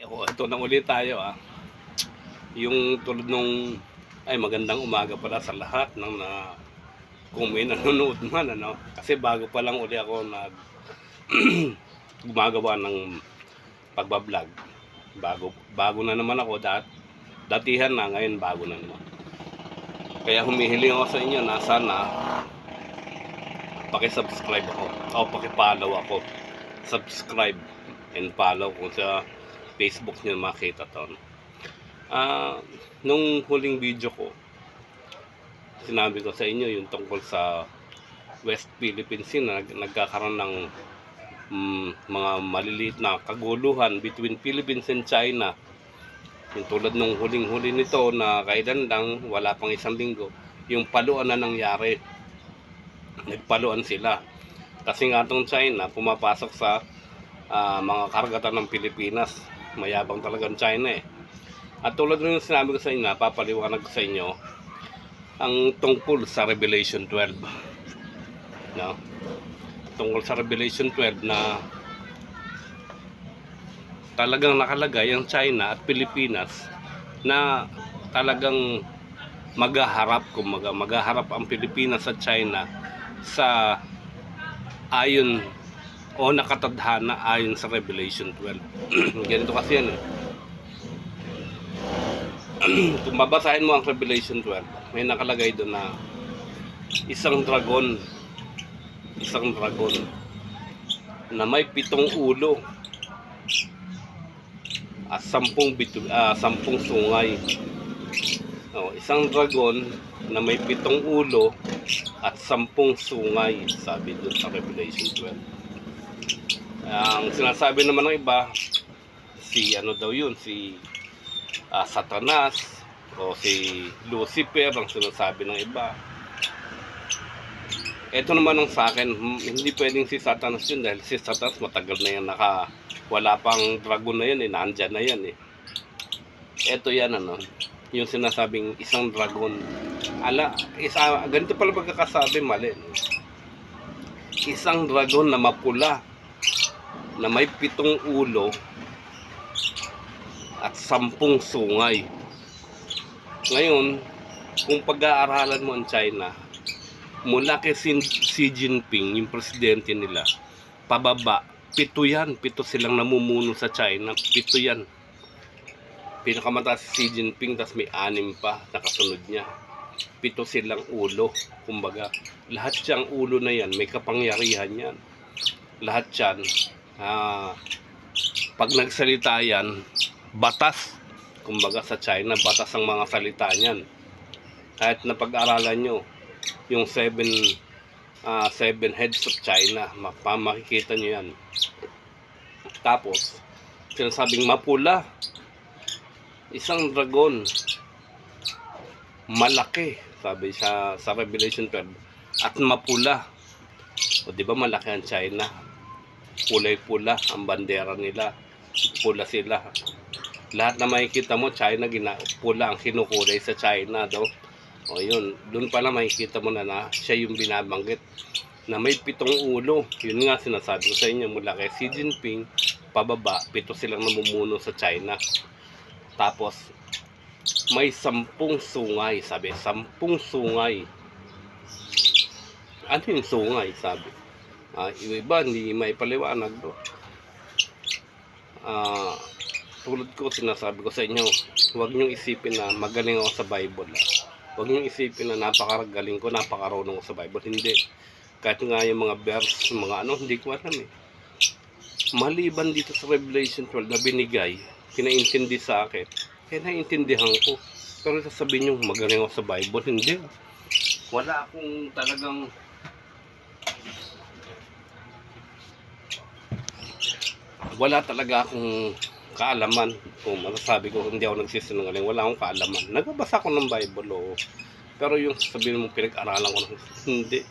Ito na ulit tayo Yung tulad nung magandang umaga pala sa lahat ng kung may nanonood man Kasi bago pa lang uli ako gumagawa ng pagbablog. Bago na naman ako datihan na, ngayon bago na naman. Kaya humihiling ako sa inyo na sana paki-subscribe ako o paki-follow ako. Subscribe and follow kung sa Facebook niyo makita to. Nung huling video ko, sinabi ko sa inyo yung tungkol sa West Philippine Sea na nagkakaroon ng mga maliliit na kaguluhan between Philippines and China. Yung tulad nung huling-huli nito na kailan lang, wala pang isang linggo, yung paluan na nangyari. Nagpaluan sila. Kasi nga itong China, pumapasok sa mga karagatan ng Pilipinas. Mayabang talagang China At tulad rin yung sinabi ko sa inyo, papaliwanag ko sa inyo ang tungkol sa Revelation 12. Tungkol sa Revelation 12 na talagang nakalagay ang China at Pilipinas na talagang maghaharap ang Pilipinas at China sa ayon o nakatadhana ayon sa Revelation 12. Ganito kasi yan Kung babasahin mo ang Revelation 12, may nakalagay doon na isang dragon na may 7 ulo at 10 sungay. Isang dragon na may 7 ulo at 10 sungay, sabi doon sa Revelation 12. Ang sinasabi naman ng iba, si Satanas o si Lucifer ang sinasabi ng iba. Ito naman ang sa akin, hindi pwedeng si Satanas yun, dahil si Satanas matagal na yan, wala pang dragon na yan nandyan na yan Ito yan yung sinasabing isang dragon. Ganito pala pagkakasabi, mali. Isang dragon na mapula na may 7 ulo at 10 sungay. Ngayon, kung pag-aaralan mo ang China, mula kay Xi Jinping, yung presidente nila, pababa, 7 yan. 7 silang namumuno sa China. 7 yan. Pinakamataas si Xi Jinping, tas may 6 pa nakasunod niya. 7 silang ulo. Kumbaga, lahat siyang ulo na yan, may kapangyarihan yan. Lahat yan, pag nagsalita yan, batas. Kumbaga sa China, batas ang mga salita niyan. Kahit na pag-aralan nyo yung 7 heads of China, makikita nyo yan. Tapos sinasabing mapula, isang dragon malaki, sabi sa Revelation 12, at mapula. O di ba malaki ang China, kulay-pula ang bandera nila, pula sila. Lahat na makikita mo China, pula ang kinukulay sa China daw. O yun, doon pala makikita mo na siya yung binabanggit na may 7 ulo. Yun nga sinasabi ko sa inyo, mula kay Xi Jinping pababa, 7 silang namumuno sa China. Tapos may 10 sungay, sabi 10 sungay. Ano yung sungay, sabi? Iba hindi may paliwanag do. Tulad ko, sinasabi ko sa inyo, huwag niyong isipin na magaling ako sa Bible. Huwag niyong isipin na napakagaling ko, napakarunong ko sa Bible. Hindi. Kahit nga yung mga verse, hindi ko alam Maliban dito sa Revelation 12 na binigay, pinaintindi sa akin, kaya naiintindihan ko. Pero sasabihin niyo, magaling ako sa Bible. Hindi. Wala akong talagang wala talaga akong kaalaman. Kung masasabi ko hindi ako nagsisinungaling, wala akong kaalaman. Nagbabasa ko ng Bible pero yung sabihin mo pinag-aralan ko hindi.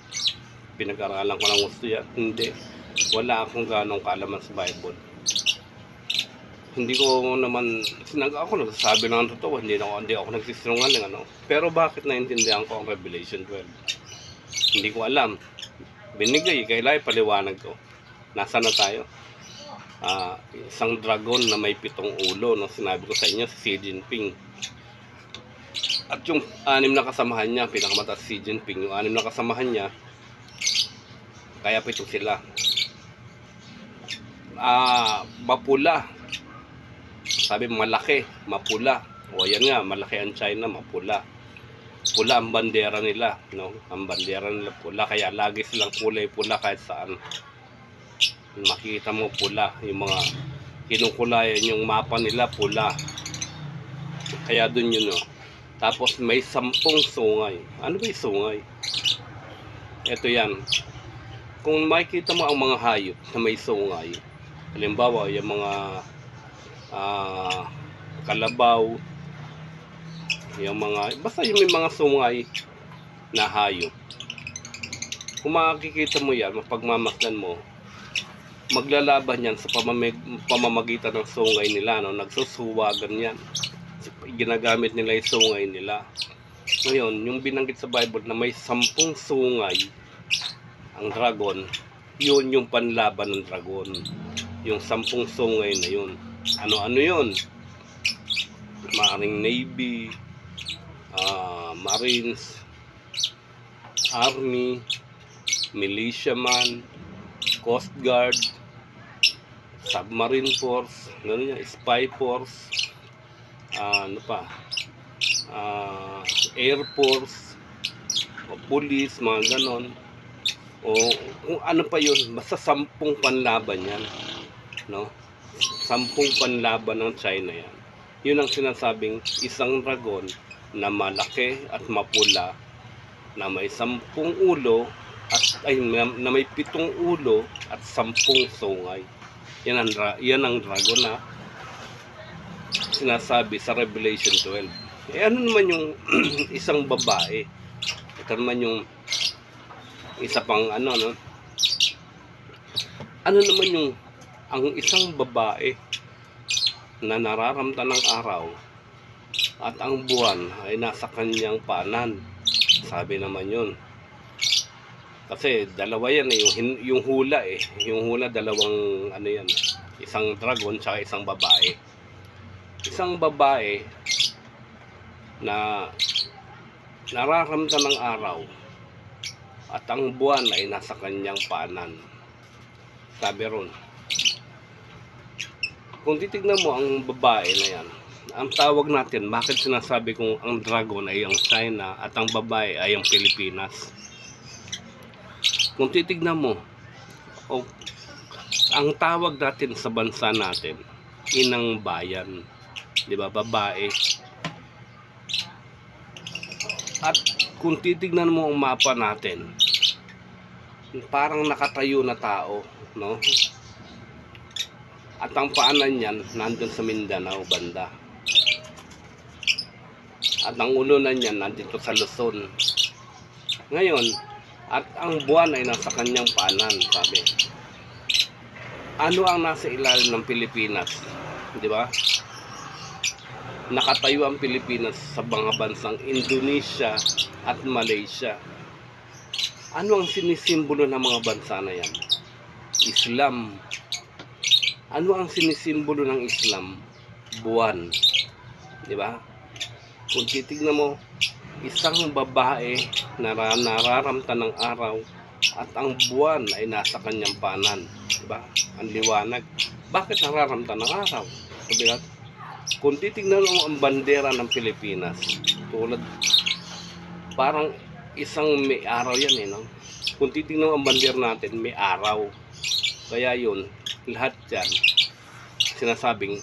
Pinag-aralan ko ng gusto yan, hindi. Wala akong ganong kaalaman sa Bible. Hindi ko naman ako nagsasabi lang ang totoo, hindi ako nagsisinungaling Pero bakit naintindihan ko ang Revelation 12? Hindi ko alam. Binigay kay Lai, paliwanag ko. Nasaan na tayo? isang dragon na may 7 ulo, no? Sinabi ko sa inyo si Xi Jinping. At yung 6 na kasamahan niya, pinakamataas si Xi Jinping, yung 6 na kasamahan niya, kaya 7 sila. Mapula. Sabi malaki, mapula. O yan nga, malaki ang China, mapula. Pula ang bandera nila, no? Ang bandera nila pula, kaya lagi silang kulay pula kahit saan. Makita mo pula, yung mga kinukulayan yung mapa nila pula. Kaya dun yun, no? Tapos may 10 sungay. Ano ba yung sungay? Ito yan. Kung makikita mo ang mga hayop na may sungay, halimbawa yung mga kalabaw, yung mga, basta yung may mga sungay na hayop, kung makikita mo yan, mapagmamasdan mo, maglalaban yan sa pamamagitan ng sungay nila, no? Nagsusuwagan yan, ginagamit nila yung sungay nila. Ngayon, yung binanggit sa Bible na may 10 sungay ang dragon, yun yung panlaban ng dragon, yung 10 sungay na yun. Ano-ano yun? Maring Navy, Marines, Army, Militiaman, Coast Guard, Submarine Force, Spy Force, Air Force, o Police, mga ganon, o kung ano pa yun, basta 10 panlaban yan, no? 10 panlaban ng China yan. Yun ang sinasabing isang dragon na malaki at mapula, na may 10 ulo at na may 7 ulo at 10 sungay. Yan ang dragon na sinasabi sa Revelation 12. Ano naman yung isang babae? Ito naman yung isa pang ano naman yung ang isang babae na nararamtan ng araw at ang buwan ay nasa kanyang paanan. Sabi naman yun. Kasi dalawa yan yung hula yung hula, dalawang yan, isang dragon tsaka isang babae. Isang babae na nararamtan ng araw at ang buwan ay nasa kanyang paanan. Sabi ron. Kung titignan mo ang babae na yan, ang tawag natin, bakit sinasabi kong ang dragon ay ang China at ang babae ay ang Pilipinas? Kung titignan mo, ang tawag natin sa bansa natin, inang bayan, di ba, babae. At kung titignan mo ang mapa natin, parang nakatayo na tao, no? At ang paanan niyan nandun sa Mindanao banda. At ang ulunan niyan nandito sa Luzon. Ngayon, at ang buwan ay nasa kanyang paanan, sabi. Ano ang nasa ilalim ng Pilipinas? Di ba? Nakatayo ang Pilipinas sa mga bansang Indonesia at Malaysia. Ano ang sinisimbolo ng mga bansa na yan? Islam. Ano ang sinisimbolo ng Islam? Buwan. Di ba? Kung titignan mo, isang babae na nararamtan ng araw at ang buwan ay nasa kanyang paanan. Di ba? Ang liwanag. Bakit nararamtan ng araw? Sabi natin, kung titignan mo ang bandera ng Pilipinas, tulad, parang isang may araw yan no? Kung titignan mo ang bandera natin, may araw. Kaya yun, lahat yan, sinasabing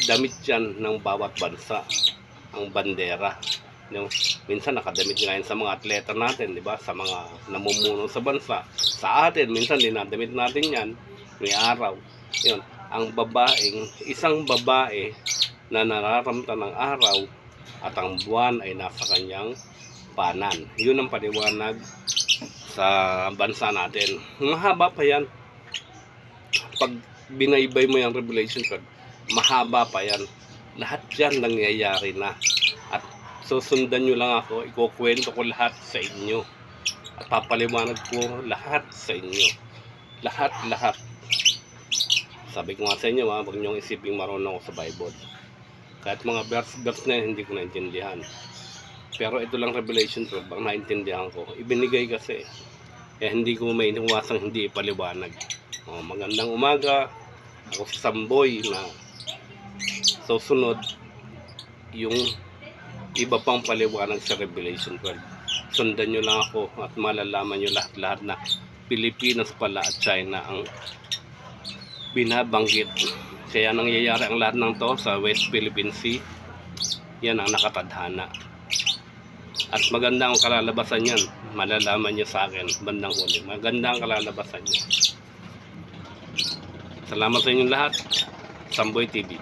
damit yan ng bawat bansa, ang bandera. Minsan nakadamit nga yan sa mga atleta natin, di ba? Sa mga namumuno sa bansa. Sa atin, minsan dinadamit natin yan, may araw. Yun, ang isang babae na nararamtan ng araw at ang buwan ay nasa kanyang paanan. Yun ang paliwanag sa bansa natin. Mahaba pa yan. Pag binaybay mo yung Revelation 12, mahaba pa yan. Lahat yan nangyayari na. At susundan nyo lang ako, ikukwento ko lahat sa inyo. At papaliwanag ko lahat sa inyo. Lahat. Sabi ko nga sa inyo, huwag niyong isiping marunong ako sa Bible. Kahit mga verse na yun, hindi ko naintindihan. Pero ito lang Revelation 12, ang naintindihan ko. Ibinigay kasi. Kaya hindi ko may inuwasang hindi ipaliwanag. Magandang umaga. Ako si Samboy na susunod yung iba pang paliwanag sa Revelation 12. Sundan nyo lang ako at malalaman nyo lahat na Pilipinas pala at China ang binabanggit. Kaya nangyayari ang lahat ng to sa West Philippine Sea. Yan ang nakatadhana. At maganda ang kalalabasan yan. Malalaman nyo sa akin bandang huli. Maganda ang kalalabasan yan. Salamat sa inyong lahat. Samboy TV.